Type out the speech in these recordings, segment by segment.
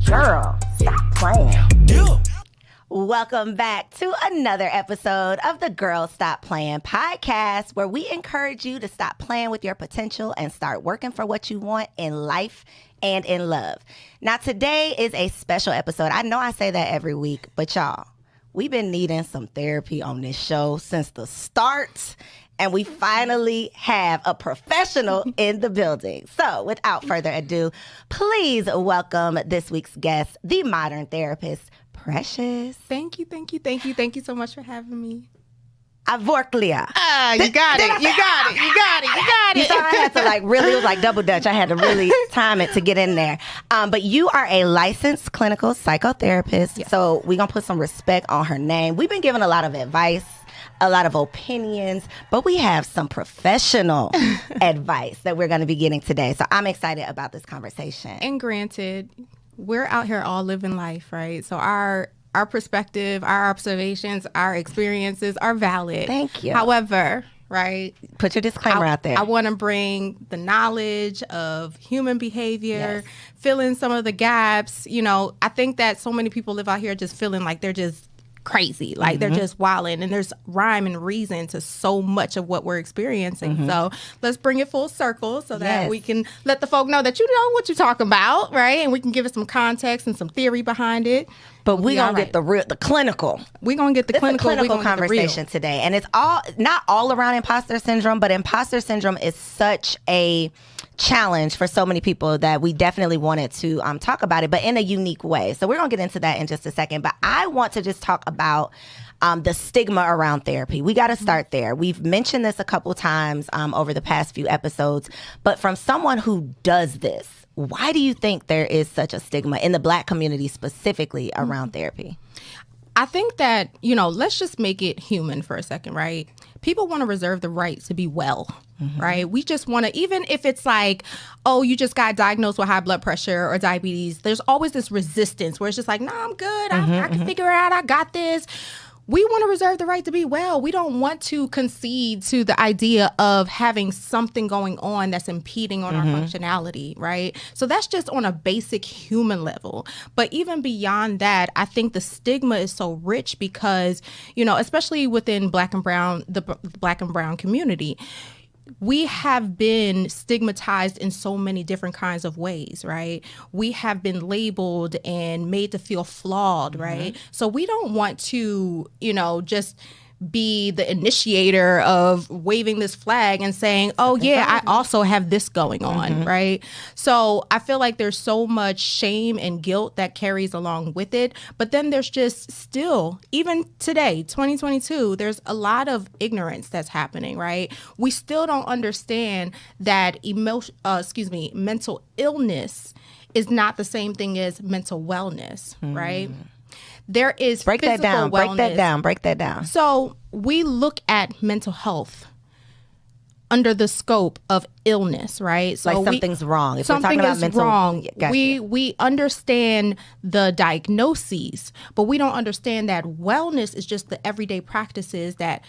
Girl, stop playing. Yeah. Welcome back to another episode of the Girl Stop Playing podcast, where we encourage you to stop playing with your potential and start working for what you want in life and in love. Now, today is a special episode. I know I say that every week, but y'all, we've been needing some therapy on this show since the start, and we finally have a professional in the building. So without further ado, please welcome this week's guest, the modern therapist, Precious. Thank you so much for having me. Avorklia. You got it. You thought I had to it was like double dutch. I had to really time it to get in there. But you are a licensed clinical psychotherapist. Yes. So we're going to put some respect on her name. We've been given a lot of advice, a lot of opinions, but we have some professional advice that we're going to be getting today. So I'm excited about this conversation. And granted, we're out here all living life, right? So our perspective, our observations, our experiences are valid. Thank you. However, right? Put your disclaimer out there. I want to bring the knowledge of human behavior, fill in some of the gaps. You know, I think that so many people live out here just feeling like they're just crazy, like they're just wilding, and there's rhyme and reason to so much of what we're experiencing. So let's bring it full circle so that we can let the folk know that you know what you're talking about, right? And we can give it some context and some theory behind it. But we're going to get the clinical. We're going to get the clinical conversation today. And it's not all around imposter syndrome, but imposter syndrome is such a challenge for so many people that we definitely wanted to talk about it, but in a unique way. So we're going to get into that in just a second. But I want to just talk about the stigma around therapy. We got to start there. We've mentioned this a couple times over the past few episodes, but from someone who does this, why do you think there is such a stigma in the Black community specifically around therapy? I think that, let's just make it human for a second, right? People want to reserve the right to be well, right? We just want to, even if it's like, oh, you just got diagnosed with high blood pressure or diabetes, there's always this resistance where it's just like, no, I'm good. I can figure it out. I got this. We want to reserve the right to be well. We don't want to concede to the idea of having something going on that's impeding on our functionality, right? So that's just on a basic human level. But even beyond that, I think the stigma is so rich because, especially within the Black and brown community, we have been stigmatized in so many different kinds of ways, right? We have been labeled and made to feel flawed, right? So we don't want to, just be the initiator of waving this flag and saying, oh, yeah, I also have this going on, right? So I feel like there's so much shame and guilt that carries along with it. But then there's just still, even today, 2022, there's a lot of ignorance that's happening, right? We still don't understand that mental illness is not the same thing as mental wellness, right? There is break that down. Wellness. Break that down. So we look at mental health under the scope of illness, right? So like something's wrong. If something we're talking about is mental, wrong. Gotcha. We understand the diagnoses, but we don't understand that wellness is just the everyday practices that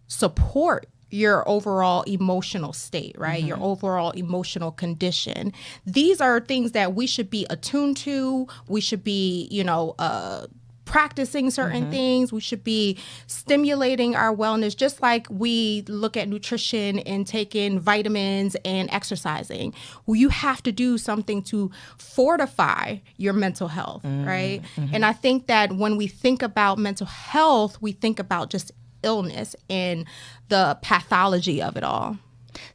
support your overall emotional state, right? Your overall emotional condition. These are things that we should be attuned to. We should be, practicing certain things. We should be stimulating our wellness, just like we look at nutrition and taking vitamins and exercising. Well, you have to do something to fortify your mental health, right? And I think that when we think about mental health, we think about just illness and the pathology of it all.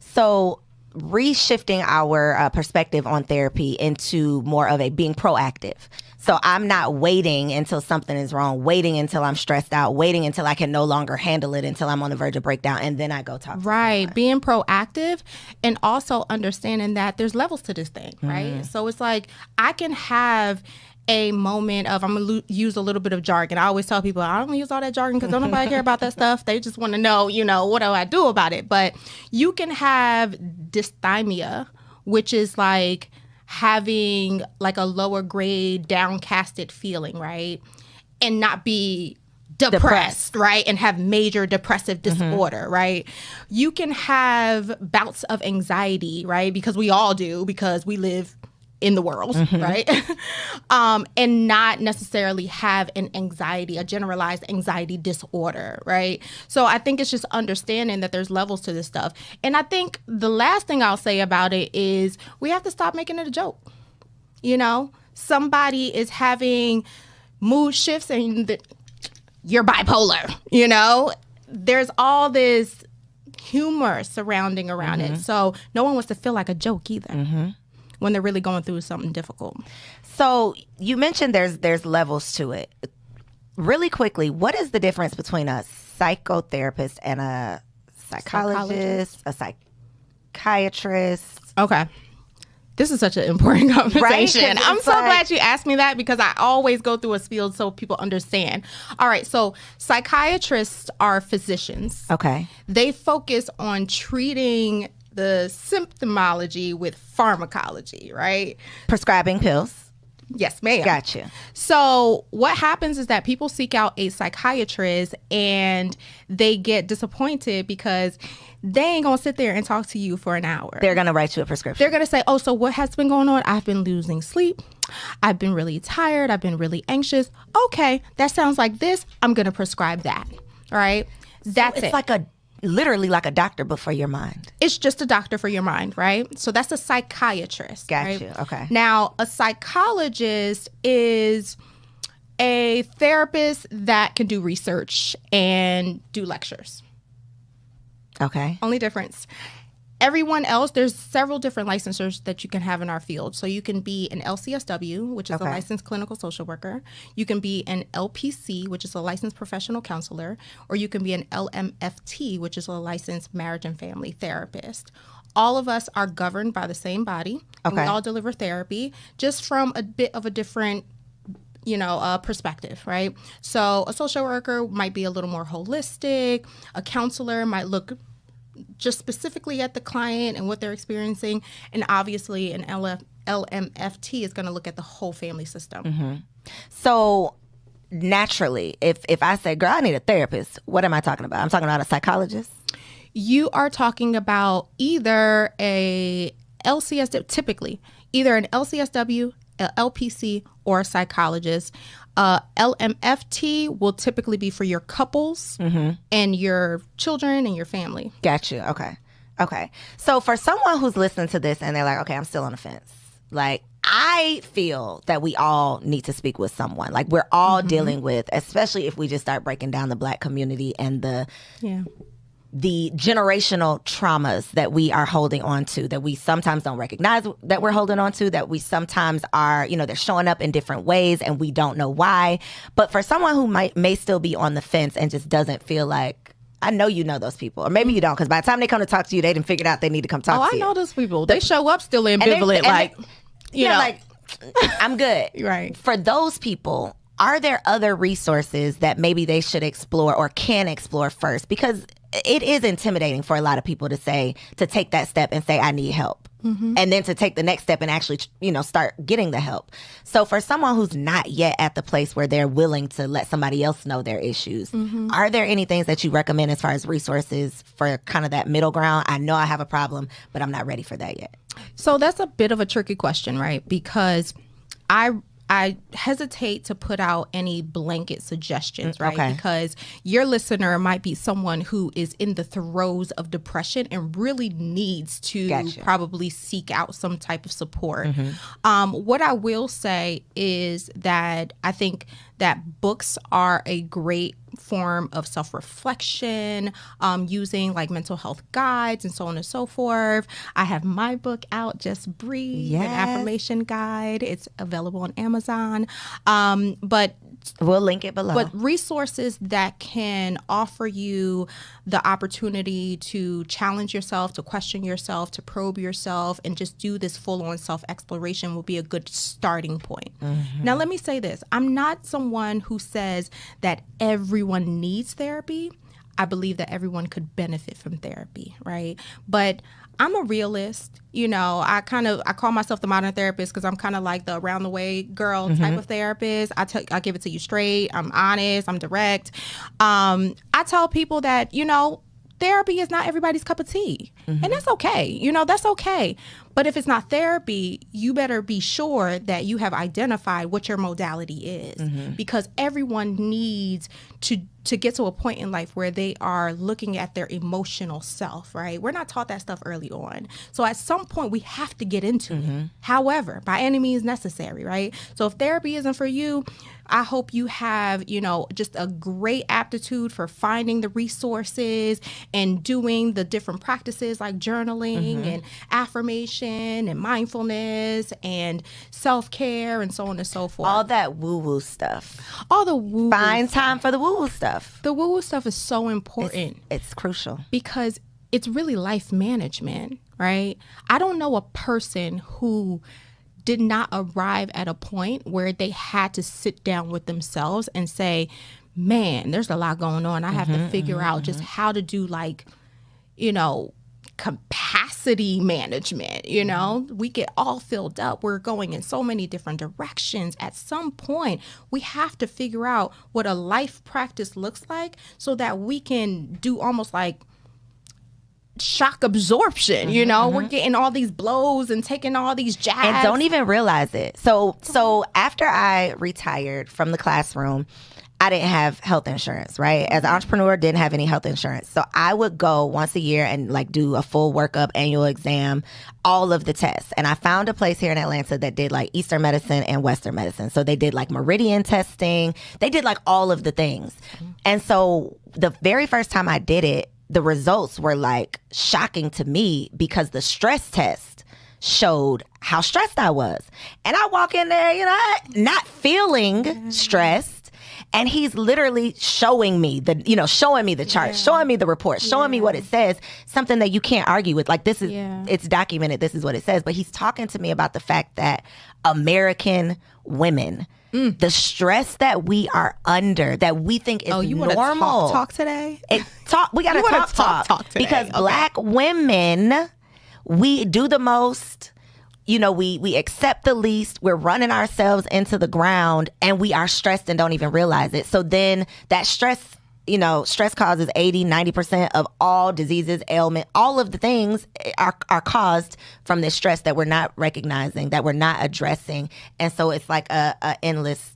So reshifting our perspective on therapy into more of a being proactive. So I'm not waiting until something is wrong, waiting until I'm stressed out, waiting until I can no longer handle it, until I'm on the verge of breakdown, and then I go talk to someone. Being proactive and also understanding that there's levels to this thing, right? So it's like I can have a moment of, I'm going to use a little bit of jargon. I always tell people, I don't use all that jargon because don't nobody care about that stuff. They just want to know, what do I do about it? But you can have dysthymia, which is like having like a lower grade downcasted feeling, right? And not be depressed, right? And have major depressive disorder, right? You can have bouts of anxiety, right? Because we all do, because we live in the world, right? And not necessarily have a generalized anxiety disorder, right? So I think it's just understanding that there's levels to this stuff. And I think the last thing I'll say about it is we have to stop making it a joke. Somebody is having mood shifts and you're bipolar, There's all this humor surrounding around it. So no one wants to feel like a joke either when they're really going through something difficult. So you mentioned there's levels to it. Really quickly, what is the difference between a psychotherapist and a psychologist, a psychiatrist? Okay. This is such an important conversation. Right? I'm so glad you asked me that because I always go through a field so people understand. All right. So psychiatrists are physicians. Okay. They focus on treating the symptomology with pharmacology, right? Prescribing pills. Yes, ma'am. Gotcha. So what happens is that people seek out a psychiatrist and they get disappointed because they ain't going to sit there and talk to you for an hour. They're going to write you a prescription. They're going to say, oh, so what has been going on? I've been losing sleep. I've been really tired. I've been really anxious. Okay, that sounds like this. I'm going to prescribe that. All right? That's it's like literally like a doctor, but for your mind. It's just a doctor for your mind, right? So that's a psychiatrist. Gotcha. Right? Okay. Now, a psychologist is a therapist that can do research and do lectures. Okay. Only difference. Everyone else, there's several different licensures that you can have in our field. So you can be an LCSW, which is a licensed clinical social worker. You can be an LPC, which is a licensed professional counselor. Or you can be an LMFT, which is a licensed marriage and family therapist. All of us are governed by the same body. And we all deliver therapy, just from a bit of a different perspective, right? So a social worker might be a little more holistic. A counselor might look just specifically at the client and what they're experiencing. And obviously an LMFT is going to look at the whole family system. So naturally, if I say, girl, I need a therapist, what am I talking about? I'm talking about a psychologist? You are talking about either a LCSW, typically, either an LCSW, a LPC, or a psychologist. LMFT will typically be for your couples and your children and your family. Gotcha. Okay. So for someone who's listening to this and they're like, okay, I'm still on the fence. Like, I feel that we all need to speak with someone. Like, we're all dealing with, especially if we just start breaking down the Black community and the generational traumas that we are holding on to, that we sometimes don't recognize that we're holding on to, that we sometimes are, they're showing up in different ways and we don't know why. But for someone who may still be on the fence and just doesn't feel like, I know you know those people, or maybe you don't, because by the time they come to talk to you, they didn't figure out they need to come talk to you. I know those people. They show up still ambivalent, like, I'm good. Right. For those people, are there other resources that maybe they should explore or can explore first? Because it is intimidating for a lot of people to take that step and say, I need help. And then to take the next step and actually, start getting the help. So for someone who's not yet at the place where they're willing to let somebody else know their issues, are there any things that you recommend as far as resources for kind of that middle ground? I know I have a problem, but I'm not ready for that yet. So that's a bit of a tricky question, right? Because I hesitate to put out any blanket suggestions, right? Okay. Because your listener might be someone who is in the throes of depression and really needs to probably seek out some type of support. What I will say is that I think that books are a great form of self-reflection, using like mental health guides and so on and so forth. I have my book out, Just Breathe, an affirmation guide. It's available on Amazon. But we'll link it below. But resources that can offer you the opportunity to challenge yourself, to question yourself, to probe yourself, and just do this full-on self-exploration will be a good starting point. Now, let me say this. I'm not someone who says that everyone needs therapy. I believe that everyone could benefit from therapy, right? But I'm a realist. I call myself the modern therapist because I'm kind of like the around the way girl type of therapist. I give it to you straight. I'm honest. I'm direct. I tell people that, therapy is not everybody's cup of tea. And that's okay. That's okay. But if it's not therapy, you better be sure that you have identified what your modality is, because everyone needs to get to a point in life where they are looking at their emotional self, right? We're not taught that stuff early on. So at some point we have to get into it. However, by any means necessary, right? So if therapy isn't for you, I hope you have, just a great aptitude for finding the resources and doing the different practices like journaling and affirmation and mindfulness and self-care and so on and so forth. All that woo-woo stuff. All the woo-woo. Find time for the woo-woo stuff. The woo-woo stuff is so important. It's crucial. Because it's really life management, right? I don't know a person who did not arrive at a point where they had to sit down with themselves and say, man, there's a lot going on. I have to figure out just how to do capacity management. We get all filled up. We're going in so many different directions. At some point, we have to figure out what a life practice looks like so that we can do almost like shock absorption. We're getting all these blows and taking all these jabs and don't even realize it. So after I retired from the classroom, I didn't have health insurance, right? As an entrepreneur, didn't have any health insurance. So I would go once a year and do a full workup, annual exam, all of the tests. And I found a place here in Atlanta that did Eastern medicine and Western medicine. So they did meridian testing. They did all of the things. And so the very first time I did it, the results were shocking to me because the stress test showed how stressed I was. And I walk in there, not feeling stressed. And he's literally showing me the chart, showing me the report, showing me what it says, something that you can't argue with. This is, it's documented. This is what it says. But he's talking to me about the fact that American women, the stress that we are under, that we think is you normal. Talk today? We got to talk today. Because Black women, we do the most. We accept the least. We're running ourselves into the ground, and we are stressed and don't even realize it. So then that stress causes 80-90% of all diseases, ailment, all of the things are caused from this stress that we're not recognizing, that we're not addressing. And so it's a endless,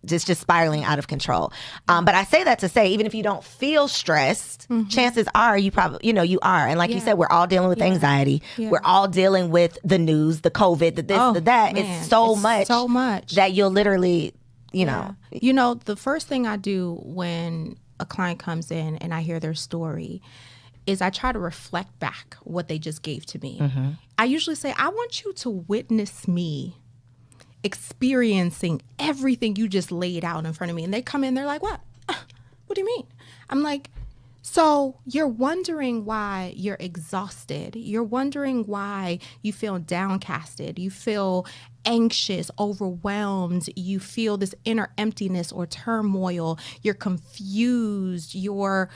just spiraling out of control. But I say that to say, even if you don't feel stressed, chances are you probably, you are. And you said, we're all dealing with anxiety. Yeah. We're all dealing with the news, the COVID, the this, the that. Man. It's so much that you'll literally, the first thing I do when a client comes in and I hear their story is I try to reflect back what they just gave to me. I usually say, I want you to witness me experiencing everything you just laid out in front of me. And they come in, they're like, what? What do you mean? I'm like, so you're wondering why you're exhausted. You're wondering why you feel downcasted. You feel anxious, overwhelmed. You feel this inner emptiness or turmoil. You're confused. You're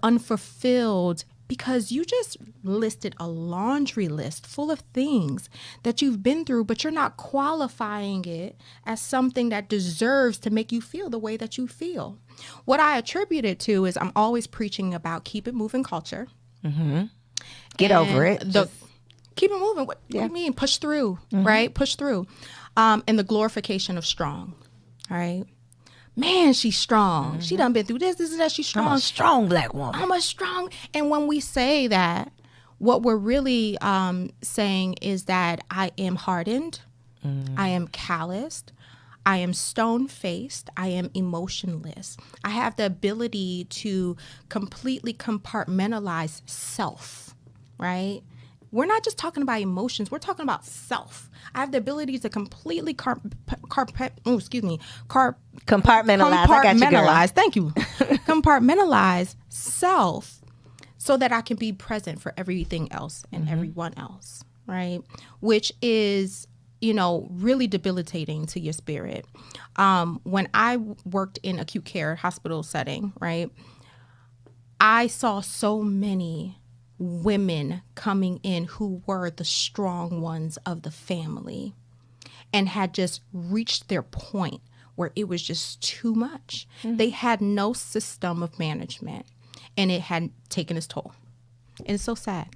unfulfilled because you just listed a laundry list full of things that you've been through, but you're not qualifying it as something that deserves to make you feel the way that you feel. What I attribute it to is I'm always preaching about keep it moving culture. Get over it. Keep it moving. What do you mean? Push through, right? Push through. And the glorification of strong, all right? Man, she's strong. She done been through this, that. She's strong. I'm a strong Black woman. I'm a strong. And when we say that, what we're really saying is that I am hardened. I am calloused. I am stone-faced. I am emotionless. I have the ability to completely compartmentalize self, right? We're not just talking about emotions. We're talking about self. I have the ability to completely compartmentalize. I got you, girl. Thank you. Compartmentalize self so that I can be present for everything else and everyone else, right? Which is, really debilitating to your spirit. When I worked in acute care hospital setting, right, I saw so many women coming in who were the strong ones of the family and had just reached their point where it was just too much. They had no system of management and it had taken its toll. And it's so sad.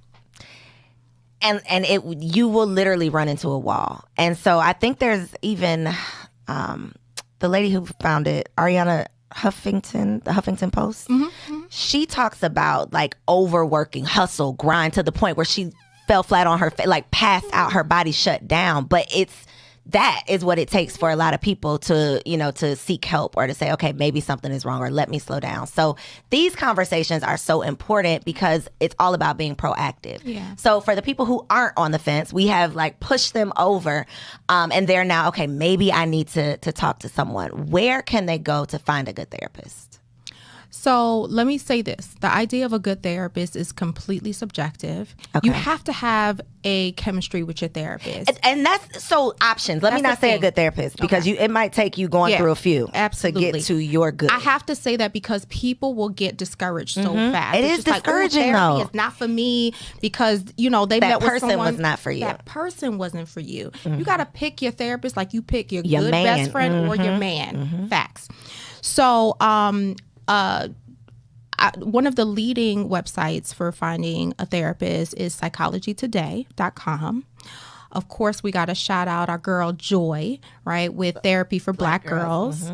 And you will literally run into a wall. And so I think there's even the lady who founded Ariana Huffington, the Huffington Post. She talks about like overworking, hustle, grind to the point where she fell flat on her face, like passed out, her body shut down. But that is what it takes for a lot of people to, to seek help or to say, okay, maybe something is wrong or let me slow down. So these conversations are so important because it's all about being proactive. Yeah. So for the people who aren't on the fence, we have like pushed them over and they're now, okay, maybe I need to talk to someone. Where can they go to find a good therapist? So let me say this. The idea of a good therapist is completely subjective. Okay. You have to have a chemistry with your therapist. And that's so options. Let me not say a good therapist because it might take you going through a few to get to your good. I have to say that because people will get discouraged so fast. It is discouraging though. It's not for me because, they met with someone. That person was not for you. That person wasn't for you. You got to pick your therapist like you pick your good man. Best friend or your man. Facts. So, one of the leading websites for finding a therapist is psychologytoday.com. Of course, we got to shout out our girl Joy, right, with Therapy for Black Girls.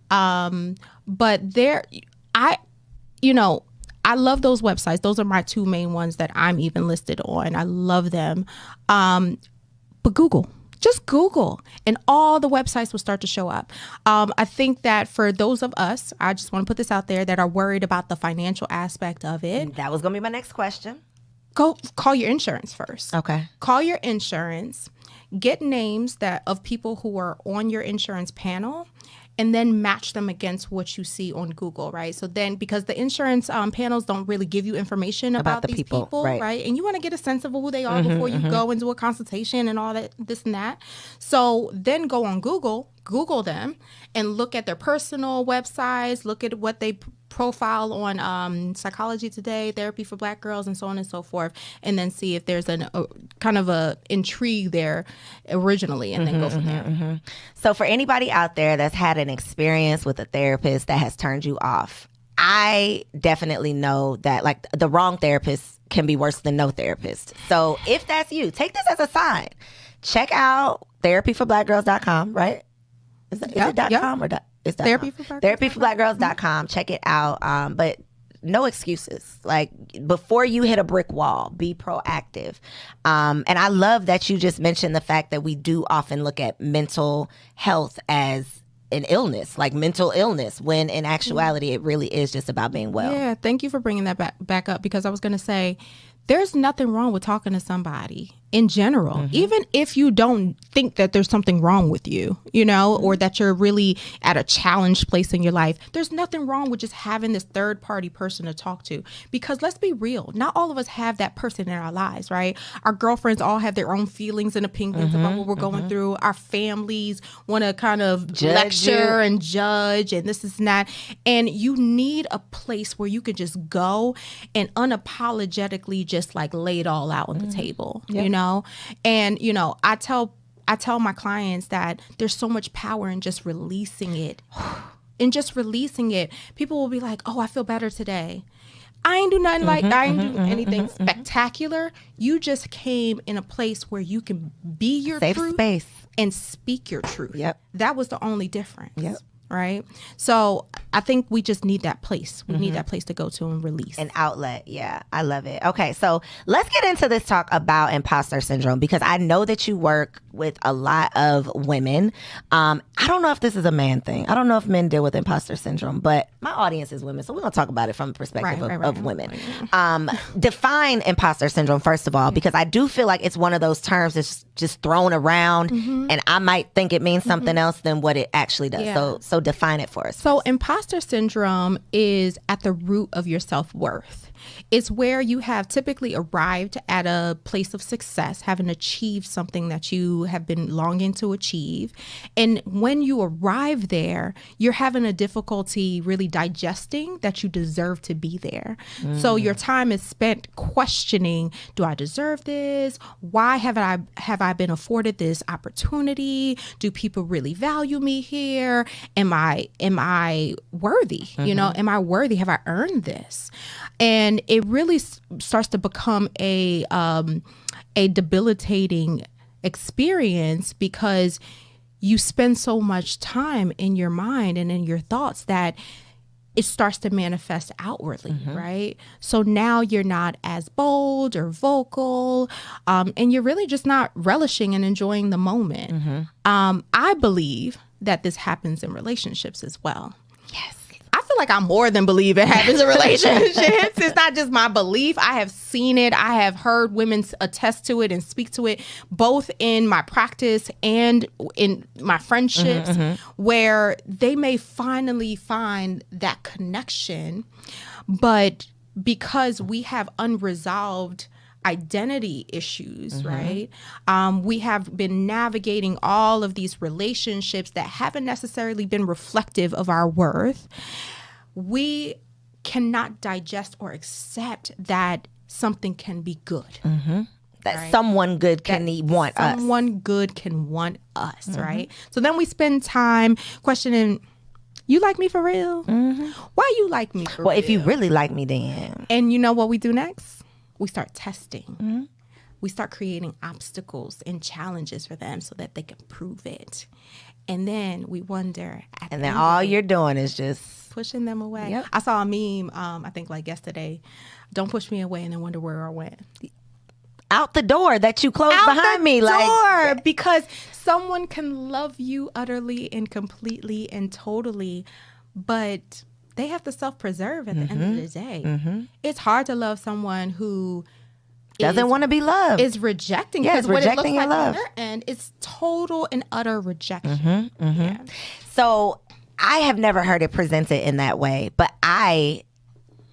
But I love those websites. Those are my two main ones that I'm even listed on. I love them. But just Google and all the websites will start to show up. I think that for those of us, I just want to put this out there that are worried about the financial aspect of it. That was going to be my next question. Go call your insurance first. Okay. Call your insurance, get names of people who are on your insurance panel, and then match them against what you see on Google, right? So then, because the insurance panels don't really give you information about these people, right? And you want to get a sense of who they are before you go and do a consultation and all that, this and that. So then go on Google them, and look at their personal websites, look at what they profile on Psychology Today, Therapy for Black Girls, and so on and so forth, and then see if there's a kind of a intrigue there originally, and then go from there. So for anybody out there that's had an experience with a therapist that has turned you off, I definitely know that like the wrong therapist can be worse than no therapist. So if that's you, take this as a sign. Check out therapyforblackgirls.com, right? Is it .com or it's therapyforblackgirls.com. Check it out. But no excuses. Like before you hit a brick wall, be proactive. And I love that you just mentioned the fact that we do often look at mental health as an illness, like mental illness, when in actuality it really is just about being well. Yeah, thank you for bringing that back up, because I was going to say there's nothing wrong with talking to somebody in general, even if you don't think that there's something wrong with you, or that you're really at a challenged place in your life. There's nothing wrong with just having this third party person to talk to, because let's be real. Not all of us have that person in our lives, right? Our girlfriends all have their own feelings and opinions about what we're going through. Our families want to kind of lecture and judge and this and that. And you need a place where you can just go and unapologetically just like lay it all out on the table, And, I tell my clients that there's so much power in just releasing it. People will be like, oh, I feel better today. I ain't do nothing I ain't do anything spectacular. You just came in a place where you can be your safe truth space and speak your truth. Yep. That was the only difference. Yep. Right. So I think we just need that place. We need that place to go to and release. An outlet. Yeah. I love it. Okay. So let's get into this talk about imposter syndrome, because I know that you work with a lot of women. I don't know if this is a man thing. I don't know if men deal with imposter syndrome, but my audience is women. So we're going to talk about it from the perspective of women. Define imposter syndrome, first of all, because I do feel like it's one of those terms that's just thrown around and I might think it means something else than what it actually does. Yeah. So define it for us. So imposter syndrome is at the root of your self-worth. It's where you have typically arrived at a place of success, having achieved something that you have been longing to achieve. And when you arrive there, you're having a difficulty really digesting that you deserve to be there. So your time is spent questioning, do I deserve this? Why have I been afforded this opportunity? Do people really value me here? Am I worthy? Am I worthy? Have I earned this? And it really starts to become a a debilitating experience because you spend so much time in your mind and in your thoughts that it starts to manifest outwardly, right? So now you're not as bold or vocal, and you're really just not relishing and enjoying the moment. I believe that this happens in relationships as well. Yes. I feel like I more than believe it happens in relationships. It's not just my belief. I have seen it. I have heard women attest to it and speak to it, both in my practice and in my friendships, where they may finally find that connection. But because we have unresolved identity issues, right? We have been navigating all of these relationships that haven't necessarily been reflective of our worth. We cannot digest or accept that something can be good. That right? Someone good can want us. Someone good can want us, right? So then we spend time questioning, you like me for real? Why you like me for real? Well, if you really like me, then. And you know what we do next? We start testing. We start creating obstacles and challenges for them so that they can prove it. And then we wonder. And then all you're doing is just pushing them away. I saw a meme, I think like yesterday, don't push me away and then wonder where I went. Out the door that you closed behind me. Like, because someone can love you utterly and completely and totally, but they have to self-preserve at the end of the day. It's hard to love someone who doesn't want to be loved. Is rejecting. Yes, what rejecting it looks your like love. on their end is total and utter rejection. Yeah. So I have never heard it presented in that way, but I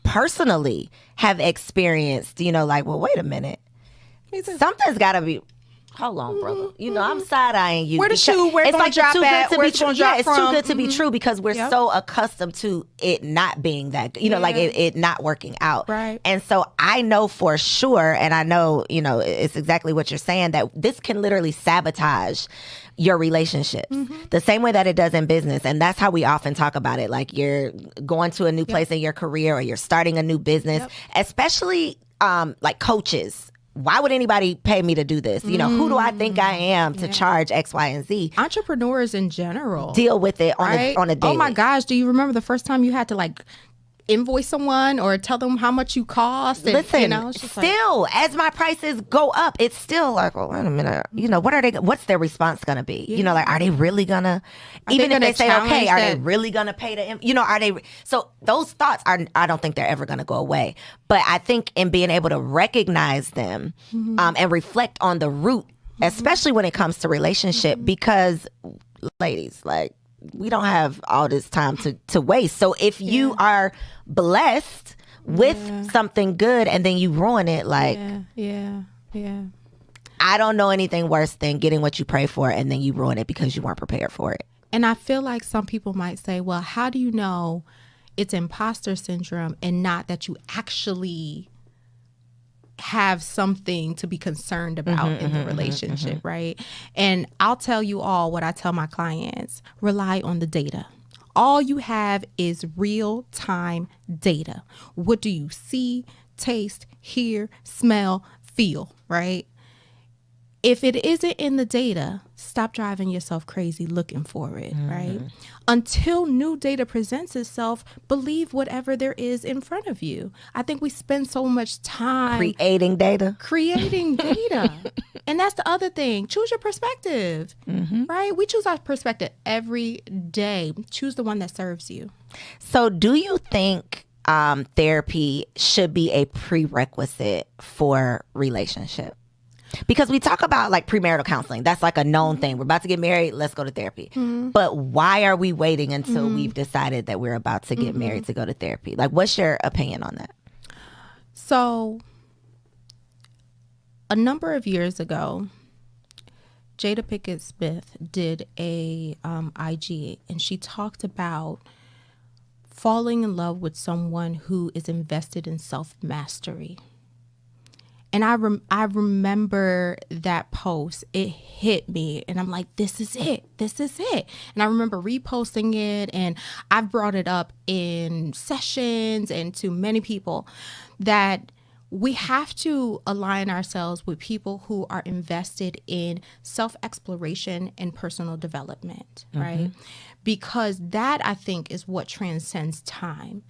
personally have experienced, like, well, wait a minute. Something's got to be... Hold on, brother. I'm side-eyeing you. Where the shoe? Where it's like drop too at? Where it's going to drop it's from? too good to be true because we're so accustomed to it not being that, like it not working out. Right. And so I know for sure, and I know, it's exactly what you're saying, that this can literally sabotage your relationships the same way that it does in business. And that's how we often talk about it. Like you're going to a new place in your career or you're starting a new business, especially like coaches. Why would anybody pay me to do this? Who do I think I am to charge X, Y, and Z? Entrepreneurs in general deal with it on a daily. Oh my gosh, do you remember the first time you had to like invoice someone or tell them how much you cost? And, Listen, still, as my prices go up, it's still like, well, wait a minute. What are they? What's their response going to be? Like, are they really going to, even if they say, okay, are they really going to pay the, are they? So those thoughts I don't think they're ever going to go away. But I think in being able to recognize them and reflect on the root, especially when it comes to relationship, because ladies, like, we don't have all this time to waste. So if you are blessed with something good and then you ruin it, like, I don't know anything worse than getting what you pray for and then you ruin it because you weren't prepared for it. And I feel like some people might say, well, how do you know it's imposter syndrome and not that you actually have something to be concerned about in the relationship, right? And I'll tell you all what I tell my clients: rely on the data. All you have is real-time data. What do you see, taste, hear, smell, feel, right? If it isn't in the data, stop driving yourself crazy looking for it, right? Until new data presents itself, believe whatever there is in front of you. I think we spend so much time creating data. And that's the other thing. Choose your perspective, right? We choose our perspective every day. Choose the one that serves you. So do you think therapy should be a prerequisite for relationship? Because we talk about like premarital counseling. That's like a known thing. We're about to get married. Let's go to therapy. But why are we waiting until we've decided that we're about to get married to go to therapy? Like, what's your opinion on that? So a number of years ago, Jada Pinkett Smith did a IG, and she talked about falling in love with someone who is invested in self-mastery. And I remember that post. It hit me, and I'm like, this is it. And I remember reposting it, and I've brought it up in sessions and to many people that we have to align ourselves with people who are invested in self-exploration and personal development, right? Because that, I think, is what transcends time.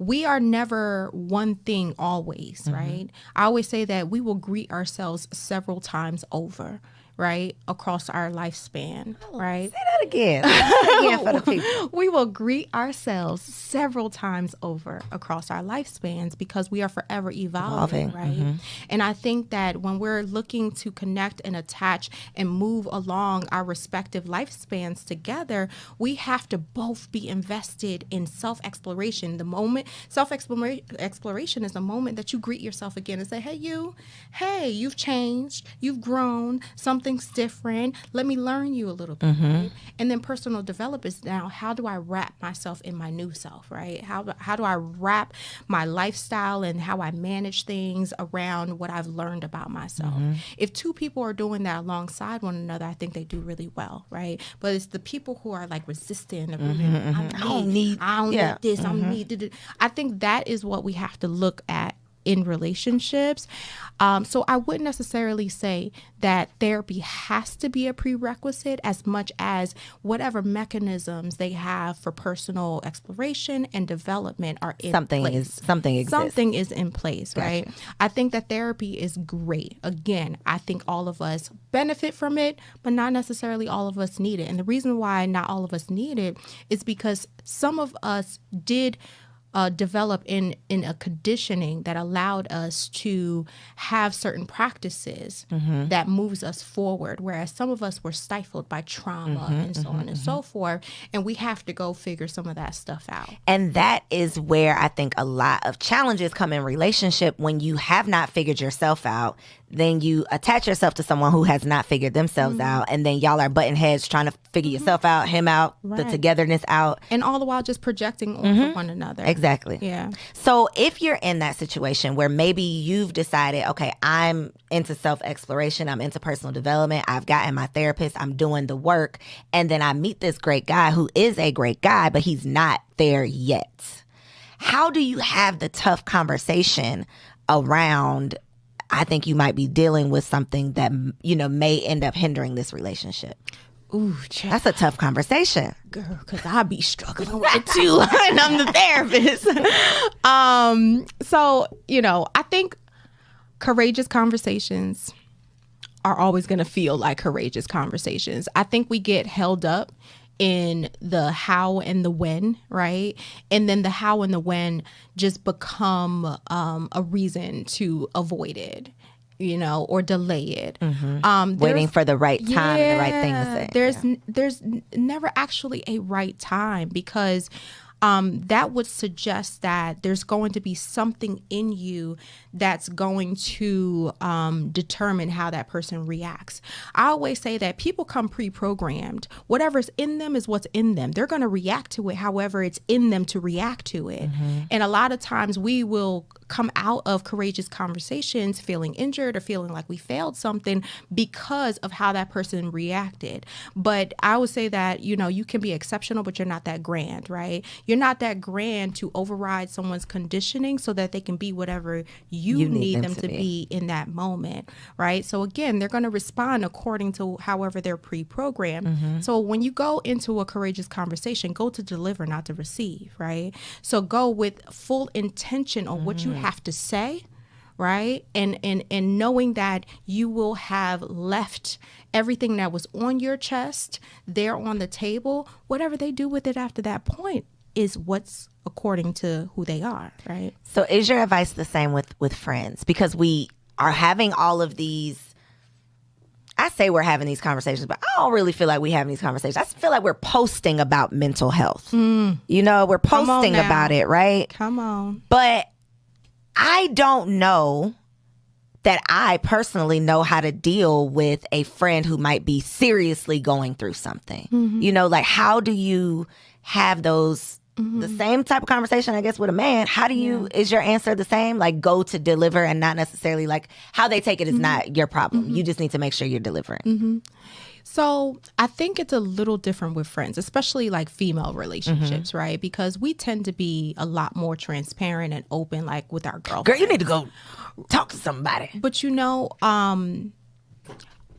We are never one thing always, right? I always say that we will greet ourselves several times over, right? Across our lifespan, right? Say that again. Say that again for the people. We will greet ourselves several times over across our lifespans because we are forever evolving. Right? And I think that when we're looking to connect and attach and move along our respective lifespans together, we have to both be invested in self-exploration. The moment self-exploration is the moment that you greet yourself again and say, hey, you've changed, you've grown, something's different. Let me learn you a little bit. Right? And then personal development is now, how do I wrap myself in my new self, right? How do I wrap my lifestyle and how I manage things around what I've learned about myself? If two people are doing that alongside one another, I think they do really well, right? But it's the people who are like resistant. I don't need this. I don't need to. I think that is what we have to look at in relationships. So I wouldn't necessarily say that therapy has to be a prerequisite as much as whatever mechanisms they have for personal exploration and development are in place. Something is in place, right? I think that therapy is great. Again, I think all of us benefit from it, but not necessarily all of us need it. And the reason why not all of us need it is because some of us did develop in a conditioning that allowed us to have certain practices that moves us forward, whereas some of us were stifled by trauma and so on and so forth, and we have to go figure some of that stuff out. And that is where I think a lot of challenges come in relationship. When you have not figured yourself out, then you attach yourself to someone who has not figured themselves out, and then y'all are butting heads trying to figure yourself out, him out, the togetherness out. And all the while just projecting onto one another. Exactly. Yeah. So if you're in that situation where maybe you've decided, okay, I'm into self-exploration, I'm into personal development, I've gotten my therapist, I'm doing the work, and then I meet this great guy who is a great guy, but he's not there yet. How do you have the tough conversation around, I think you might be dealing with something that, may end up hindering this relationship? Ooh, that's a tough conversation. Girl, because I be struggling with it too, and I'm the therapist. So, I think courageous conversations are always going to feel like courageous conversations. I think we get held up in the how and the when, right? And then the how and the when just become a reason to avoid it, or delay it. Waiting for the right time and the right thing to say. There's never actually a right time, because that would suggest that there's going to be something in you that's going to determine how that person reacts. I always say that people come pre-programmed. Whatever's in them is what's in them. They're going to react to it however it's in them to react to it. And a lot of times we will come out of courageous conversations feeling injured or feeling like we failed something because of how that person reacted. But I would say that, you can be exceptional, but you're not that grand, right? You're not that grand to override someone's conditioning so that they can be whatever you need them to be in that moment, right? So again, they're going to respond according to however they're pre-programmed. So when you go into a courageous conversation, go to deliver, not to receive, right? So go with full intention on what you have to say, right? And knowing that you will have left everything that was on your chest there on the table. Whatever they do with it after that point is what's according to who they are, right? So is your advice the same with friends? Because we are having all of these, I say we're having these conversations, but I don't really feel like we're having these conversations. I feel like we're posting about mental health. We're posting about it, right? Come on. But I don't know that I personally know how to deal with a friend who might be seriously going through something. How do you have those, the same type of conversation, I guess, with a man? How do you, is your answer the same? Like, go to deliver, and not necessarily like how they take it is not your problem. You just need to make sure you're delivering. So I think it's a little different with friends, especially like female relationships, right? Because we tend to be a lot more transparent and open, like with our girlfriends. Girl, you need to go talk to somebody. But you know, I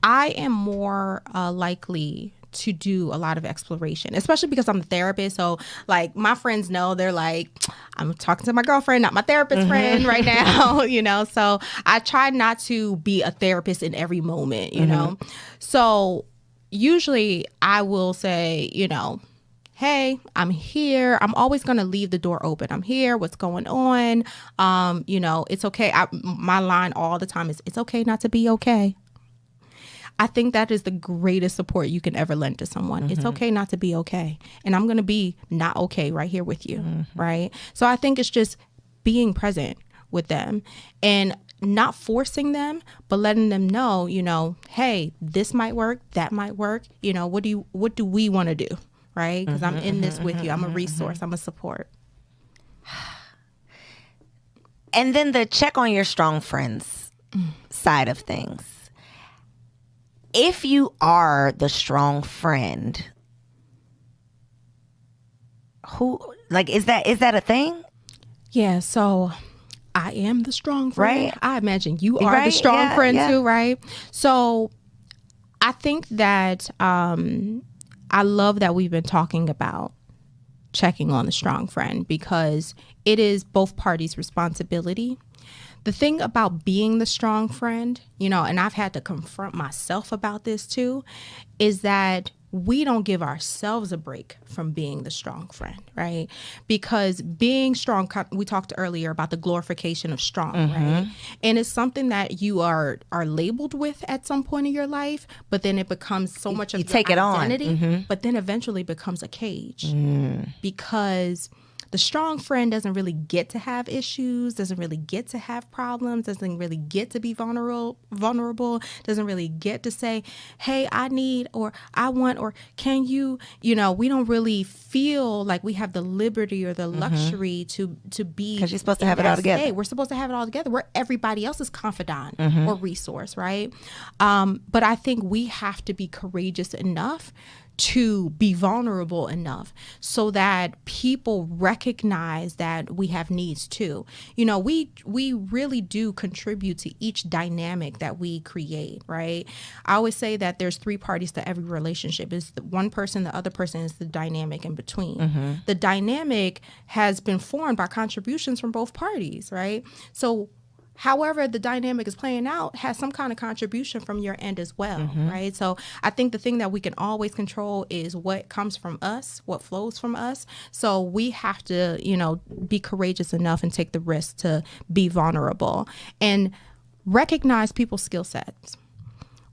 am more likely to do a lot of exploration, especially because I'm a therapist. So like my friends know, they're like, I'm talking to my girlfriend, not my therapist friend right now, you know? So I try not to be a therapist in every moment, you know? So usually I will say, you know, hey, I'm here. I'm always going to leave the door open. I'm here. What's going on? You know, it's okay. My line all the time is, it's okay not to be okay. I think that is the greatest support you can ever lend to someone. It's okay not to be okay. And I'm going to be not okay right here with you, right? So I think it's just being present with them and not forcing them, but letting them know, you know, hey, this might work, that might work. You know, what do we want to do, right? Because I'm in this with you. I'm a resource. I'm a support. And then the check on your strong friends side of things. If you are the strong friend, who, like, is that a thing? Yeah, so I am the strong friend. Right. I imagine you are the strong friend too, right? So I think that I love that we've been talking about checking on the strong friend because it is both parties' responsibility. The thing about being the strong friend, you know, and I've had to confront myself about this too, is that we don't give ourselves a break from being the strong friend, right? Because being strong, we talked earlier about the glorification of strong, right? And it's something that you are labeled with at some point in your life, but then it becomes so much of your take it identity, but then eventually becomes a cage because the strong friend doesn't really get to have issues, doesn't really get to have problems, doesn't really get to be vulnerable, doesn't really get to say, hey, I need, or I want, or can you, you know, we don't really feel like we have the liberty or the luxury to be. Because you're supposed to have it all together. State. We're supposed to have it all together. We're everybody else's confidant or resource, right? But I think we have to be courageous enough to be vulnerable enough so that people recognize that we have needs too. You know, we really do contribute to each dynamic that we create, right? I always say that there's three parties to every relationship. It's the one person, the other person is the dynamic in between. The dynamic has been formed by contributions from both parties, right? So however the dynamic is playing out has some kind of contribution from your end as well, right? So I think the thing that we can always control is what comes from us, what flows from us. So we have to, you know, be courageous enough and take the risk to be vulnerable and recognize people's skill sets.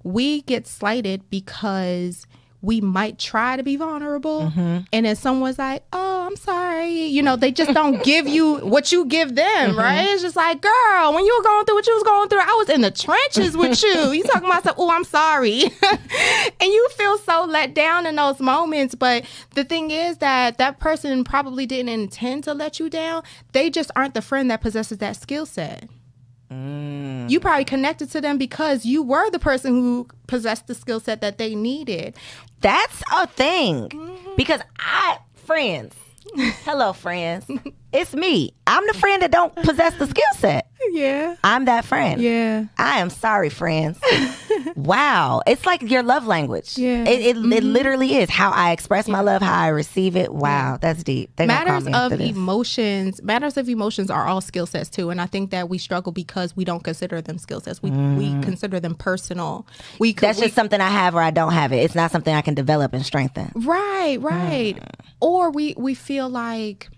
We get slighted because we might try to be vulnerable and then someone's like, oh, I'm sorry. You know, they just don't give you what you give them, right? It's just like, girl, when you were going through what you was going through, I was in the trenches with you. You talking about, oh, I'm sorry. And you feel so let down in those moments. But the thing is that person probably didn't intend to let you down. They just aren't the friend that possesses that skill set. You probably connected to them because you were the person who possessed the skill set that they needed. That's a thing. Because friends, hello friends, it's me. I'm the friend that don't possess the skill set. Yeah. I'm that friend. Yeah. I am sorry, friends. Wow. It's like your love language. Yeah. It literally is how I express my love, how I receive it. Wow. That's deep. Matters of emotions are all skill sets too. And I think that we struggle because we don't consider them skill sets. We consider them personal. That's just something I have or I don't have it. It's not something I can develop and strengthen. Right. Or we feel like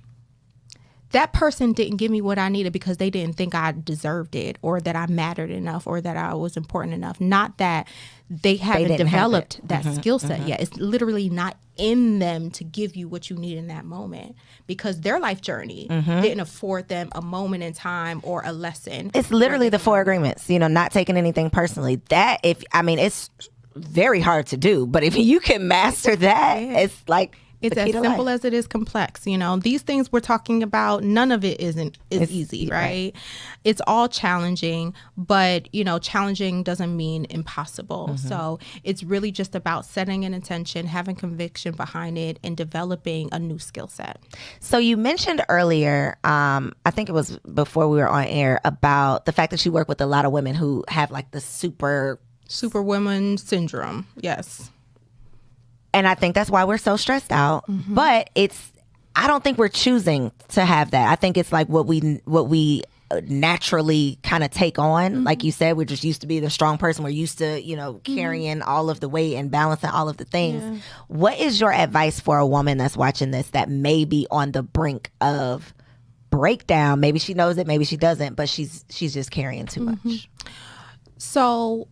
that person didn't give me what I needed because they didn't think I deserved it or that I mattered enough or that I was important enough. Not that they haven't developed that skill set yet. It's literally not in them to give you what you need in that moment because their life journey didn't afford them a moment in time or a lesson. It's literally the 4 agreements, you know, not taking anything personally. It's very hard to do, but if you can master that, it's like It's as simple as it is complex. You know, these things we're talking about, none of it is easy, right? It's all challenging, but, you know, challenging doesn't mean impossible. So it's really just about setting an intention, having conviction behind it, and developing a new skill set. So you mentioned earlier, I think it was before we were on air, about the fact that you work with a lot of women who have like the superwoman syndrome. Yes. And I think that's why we're so stressed out. But I don't think we're choosing to have that. I think it's like what we naturally kind of take on. Like you said, we're just used to be the strong person. We're used to, you know, carrying all of the weight and balancing all of the things. Yeah. What is your advice for a woman that's watching this that may be on the brink of breakdown? Maybe she knows it, maybe she doesn't, but she's just carrying too much. So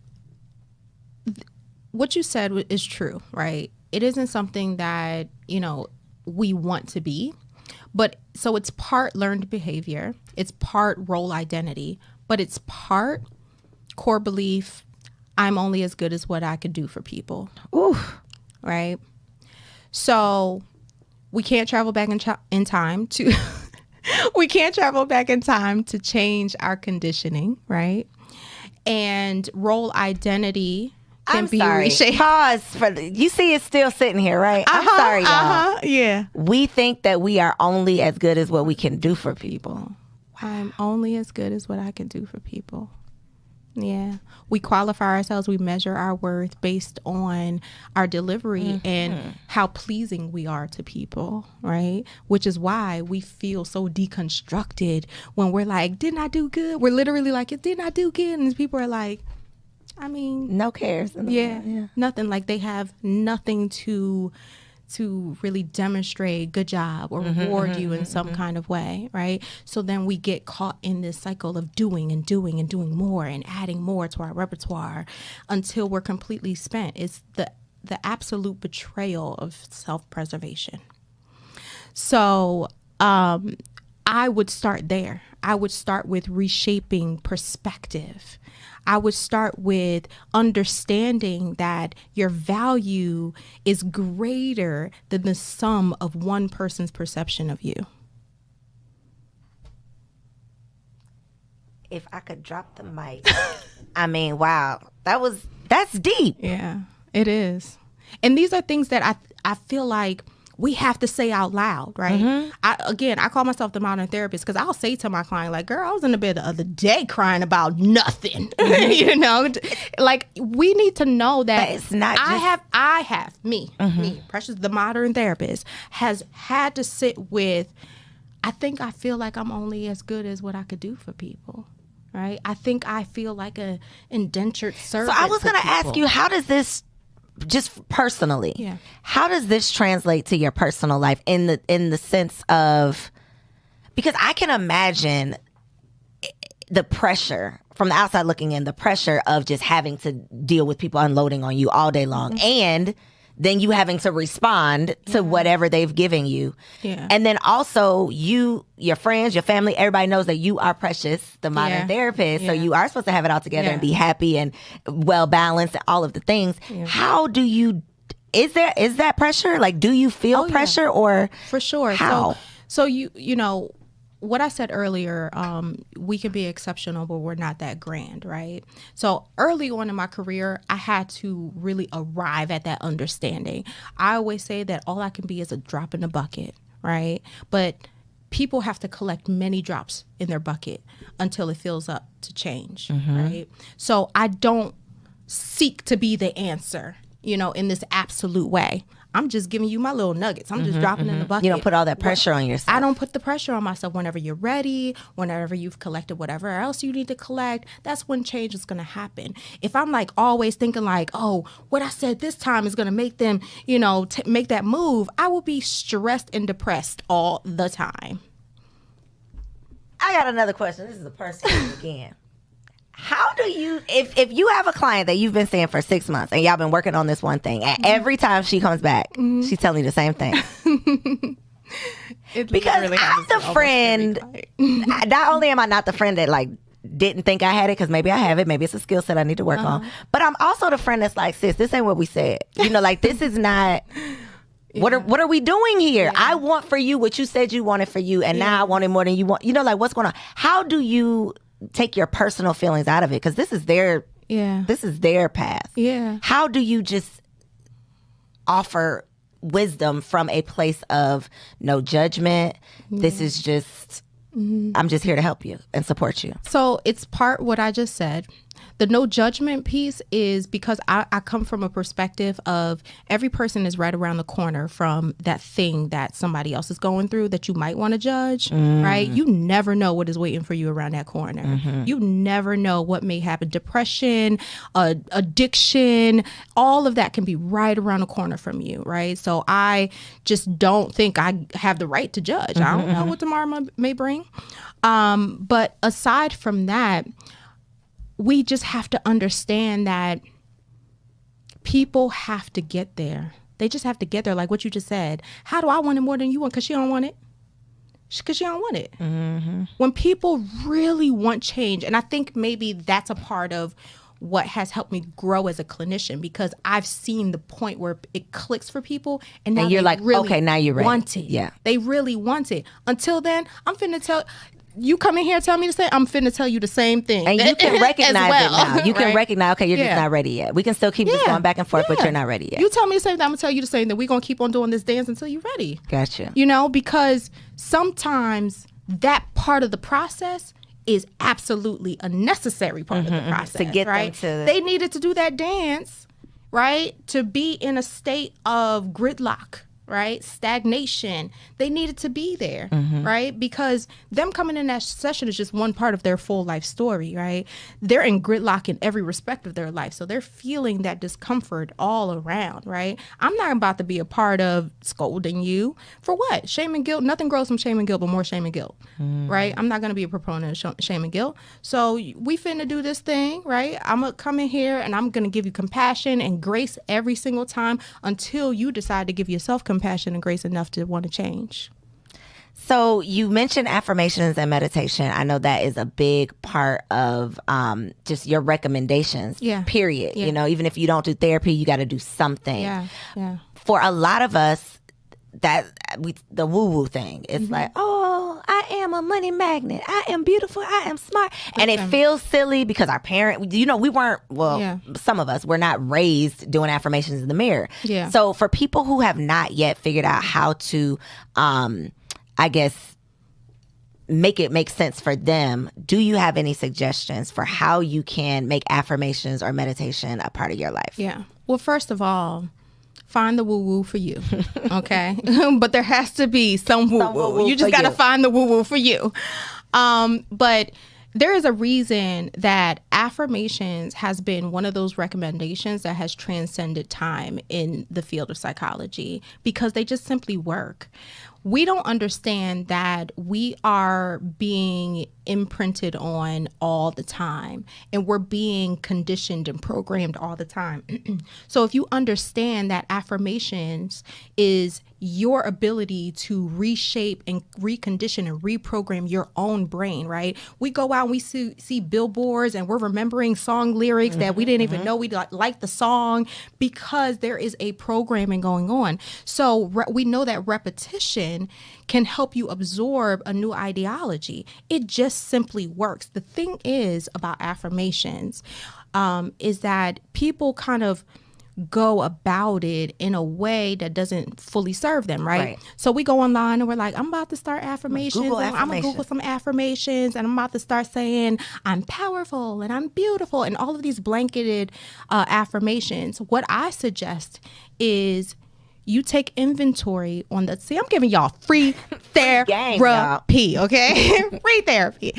what you said is true, right? It isn't something that, you know, we want to be, but so it's part learned behavior, it's part role identity, but it's part core belief. I'm only as good as what I could do for people. Ooh, right? So we can't travel back in time to we can't travel back in time to change our conditioning, right? And role identity can be reshaped. Pause for you see it's still sitting here, right? I'm sorry, y'all. Yeah. We think that we are only as good as what we can do for people. Wow. I'm only as good as what I can do for people. Yeah. We qualify ourselves, we measure our worth based on our delivery and how pleasing we are to people, right? Which is why we feel so deconstructed when we're like, didn't I do good? We're literally like, didn't I do good? And people are like, I mean, no cares. Yeah, nothing. Like they have nothing to really demonstrate good job or reward you in some kind of way, right? So then we get caught in this cycle of doing and doing and doing more and adding more to our repertoire until we're completely spent. It's the absolute betrayal of self-preservation. So I would start there. I would start with reshaping perspective. I would start with understanding that your value is greater than the sum of one person's perception of you. If I could drop the mic. I mean, wow. That's deep. Yeah, it is. And these are things that I feel like we have to say out loud, right? I call myself the modern therapist because I'll say to my client, like, girl, I was in the bed the other day crying about nothing. You know, like we need to know that it's not me, Precious, the modern therapist, has had to sit with, I feel like I'm only as good as what I could do for people. Right? I think I feel like a indentured servant. So I was going to ask you, how does this, just personally, how does this translate to your personal life in the sense of, because I can imagine the pressure from the outside looking in, the pressure of just having to deal with people unloading on you all day long, and then you having to respond to whatever they've given you. Yeah. And then also your friends, your family, everybody knows that you are Precious, the modern therapist. So you are supposed to have it all together and be happy and well balanced and all of the things. Yeah. How do you, is that pressure? Like, do you feel pressure or? For sure. How? So you know, what I said earlier, we can be exceptional, but we're not that grand, right? So early on in my career, I had to really arrive at that understanding. I always say that all I can be is a drop in the bucket, right? But people have to collect many drops in their bucket until it fills up to change, right? So I don't seek to be the answer, you know, in this absolute way. I'm just giving you my little nuggets. I'm just dropping in the bucket. You don't put all that pressure on yourself. I don't put the pressure on myself. Whenever you're ready, whenever you've collected whatever else you need to collect, that's when change is going to happen. If I'm like always thinking like, oh, what I said this time is going to make them, you know, make that move, I will be stressed and depressed all the time. I got another question. This is a personal again. How do you, if you have a client that you've been seeing for 6 months and y'all been working on this one thing, and every time she comes back, she's telling you the same thing. Because I'm the friend, not only am I not the friend that like didn't think I had it, because maybe I have it, maybe it's a skill set I need to work on, but I'm also the friend that's like, sis, this ain't what we said. You know, like this is not, What are we doing here? I want for you what you said you wanted for you, and now I want it more than you want. Like, what's going on? How do you take your personal feelings out of it? Because this is their path. Yeah. How do you just offer wisdom from a place of no judgment? This is just, I'm just here to help you and support you. So it's part what I just said. The no judgment piece is because I come from a perspective of every person is right around the corner from that thing that somebody else is going through that you might want to judge, right? You never know what is waiting for you around that corner. You never know what may happen. Depression, addiction, all of that can be right around the corner from you, right? So I just don't think I have the right to judge. I don't know what tomorrow may bring. But aside from that, we just have to understand that people have to get there. They just have to get there. Like what you just said. How do I want it more than you want? Because she don't want it. Because she don't want it. When people really want change, and I think maybe that's a part of what has helped me grow as a clinician, because I've seen the point where it clicks for people, and now you're like, really okay, now you're ready. Want it. Yeah, they really want it. Until then, I'm finna tell. You come in here and tell me to say, I'm finna tell you the same thing. And you can recognize it now. You can recognize, okay, you're just not ready yet. We can still keep this going back and forth, but you're not ready yet. You tell me the same thing, I'm gonna tell you the same thing. We're gonna keep on doing this dance until you're ready. Gotcha. Because sometimes that part of the process is absolutely a necessary part of the process. To get them to... They needed to do that dance, right? To be in a state of gridlock. Right? Stagnation. They needed to be there, right? Because them coming in that session is just one part of their full life story, right? They're in gridlock in every respect of their life. So they're feeling that discomfort all around, right? I'm not about to be a part of scolding you. For what? Shame and guilt. Nothing grows from shame and guilt, but more shame and guilt, right? I'm not going to be a proponent of shame and guilt. So we finna do this thing, right? I'm going to come in here and I'm going to give you compassion and grace every single time until you decide to give yourself compassion and grace enough to want to change. So you mentioned affirmations and meditation. I know that is a big part of just your recommendations, period. Yeah. Even if you don't do therapy, you got to do something. Yeah. For a lot of us, the woo-woo thing, it's like, oh, I am a money magnet. I am beautiful. I am smart. And it feels silly because our we weren't, some of us were not raised doing affirmations in the mirror. Yeah. So for people who have not yet figured out how to, I guess, make it make sense for them, do you have any suggestions for how you can make affirmations or meditation a part of your life? Yeah. Well, first of all, find the woo-woo for you, okay? But there has to be some woo-woo. You just got to find the woo-woo for you. But there is a reason that affirmations has been one of those recommendations that has transcended time in the field of psychology, because they just simply work. We don't understand that we are being imprinted on all the time, and we're being conditioned and programmed all the time. So if you understand that affirmations is your ability to reshape and recondition and reprogram your own brain, right? We go out and we see billboards and we're remembering song lyrics that we didn't even know we liked the song, because there is a programming going on. So we know that repetition can help you absorb a new ideology. It just simply works. The thing is about affirmations is that people kind of go about it in a way that doesn't fully serve them, right? So we go online and we're like, I'm about to start affirmations. I'm going to Google some affirmations, and I'm about to start saying I'm powerful and I'm beautiful and all of these blanketed affirmations. What I suggest is you take inventory on the, I'm giving y'all free therapy, okay? Free therapy.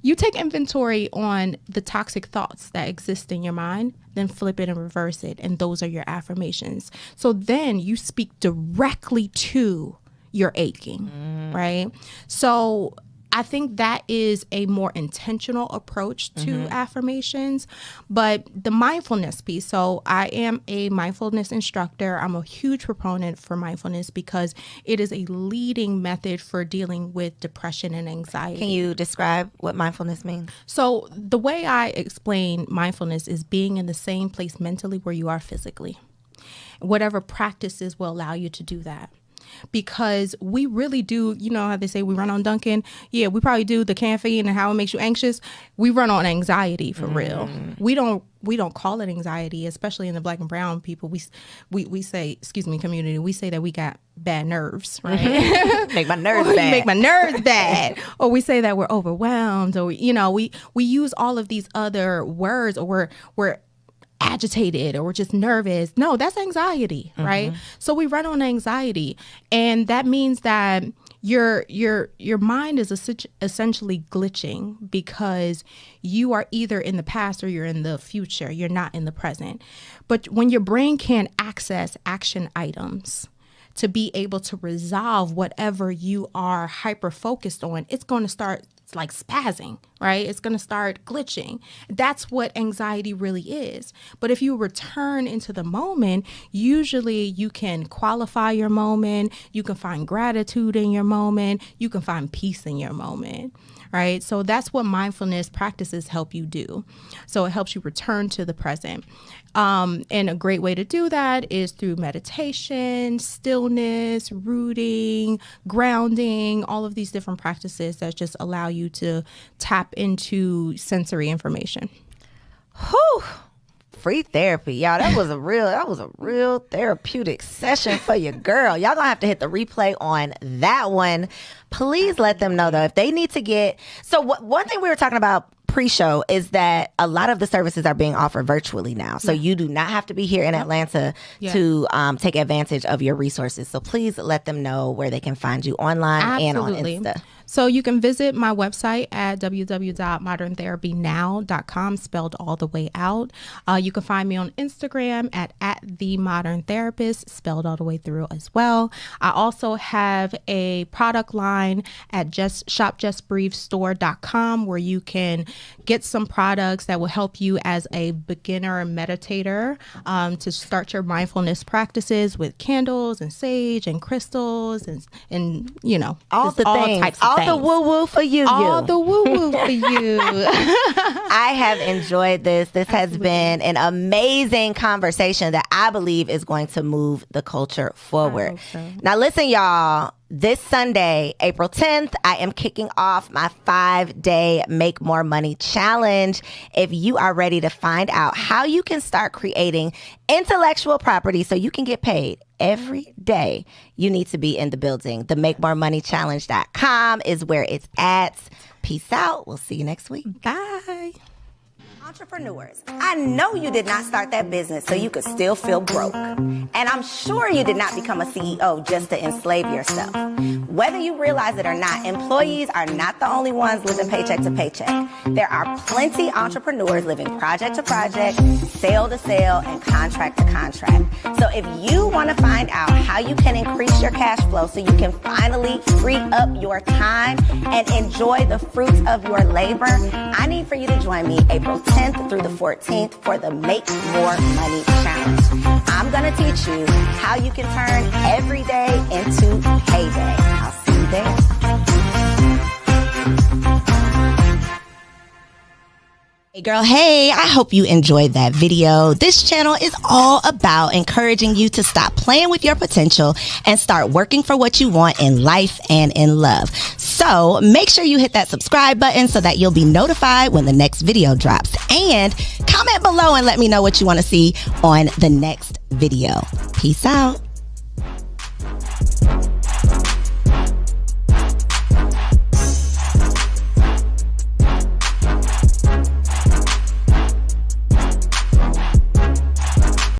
You take inventory on the toxic thoughts that exist in your mind, then flip it and reverse it. And those are your affirmations. So then you speak directly to your aching, right? So I think that is a more intentional approach to affirmations. But the mindfulness piece, so I am a mindfulness instructor. I'm a huge proponent for mindfulness because it is a leading method for dealing with depression and anxiety. Can you describe what mindfulness means? So the way I explain mindfulness is being in the same place mentally where you are physically. Whatever practices will allow you to do that. Because we really do, you know how they say we run on Dunkin'? Yeah, we probably do the caffeine and how it makes you anxious. We run on anxiety for real. We don't call it anxiety, especially in the Black and brown people. We say, excuse me, community, we say that we got bad nerves, right? Make my nerves bad. Make my nerves bad. Or we say that we're overwhelmed, or we use all of these other words, or we're agitated, or we're just nervous. No, that's anxiety, right? So we run on anxiety, and that means that your mind is essentially glitching because you are either in the past or you're in the future. You're not in the present. But when your brain can't access action items to be able to resolve whatever you are hyper focused on, it's going to start like spazzing, right? It's going to start glitching. That's what anxiety really is. But if you return into the moment, usually you can qualify your moment. You can find gratitude in your moment. You can find peace in your moment, right? So that's what mindfulness practices help you do. So it helps you return to the present. And a great way to do that is through meditation, stillness, rooting, grounding, all of these different practices that just allow you to tap into sensory information. Whew. Free therapy, y'all. That was a real therapeutic session for your girl. Y'all gonna have to hit the replay on that one. Please let them know though if they need to get. So one thing we were talking about pre-show is that a lot of the services are being offered virtually now. So you do not have to be here in Atlanta to take advantage of your resources. So please let them know where they can find you online and on Insta. So you can visit my website at www.moderntherapynow.com, spelled all the way out. You can find me on Instagram at @themodern_therapist, spelled all the way through as well. I also have a product line at shopjustbreathestore.com where you can get some products that will help you as a beginner meditator to start your mindfulness practices with candles and sage and crystals and all things. Types of all the woo-woo for you. All the woo-woo for you. I have enjoyed this. This has been an amazing conversation that I believe is going to move the culture forward. I hope so. Now listen, y'all. This Sunday, April 10th, I am kicking off my 5-day Make More Money Challenge. If you are ready to find out how you can start creating intellectual property so you can get paid every day, you need to be in the building. The MakeMoreMoneyChallenge.com is where it's at. Peace out. We'll see you next week. Bye. Entrepreneurs, I know you did not start that business so you could still feel broke. And I'm sure you did not become a CEO just to enslave yourself. Whether you realize it or not, employees are not the only ones living paycheck to paycheck. There are plenty entrepreneurs living project to project, sale to sale, and contract to contract. So if you want to find out how you can increase your cash flow so you can finally free up your time and enjoy the fruits of your labor, I need for you to join me April 10th through the 14th for the Make More Money Challenge. I'm going to teach you how you can turn every day into payday. I'll see you there. Hey girl, hey, I hope you enjoyed that video. This channel is all about encouraging you to stop playing with your potential and start working for what you want in life and in love. So make sure you hit that subscribe button so that you'll be notified when the next video drops. And comment below and let me know what you want to see on the next video. Peace out.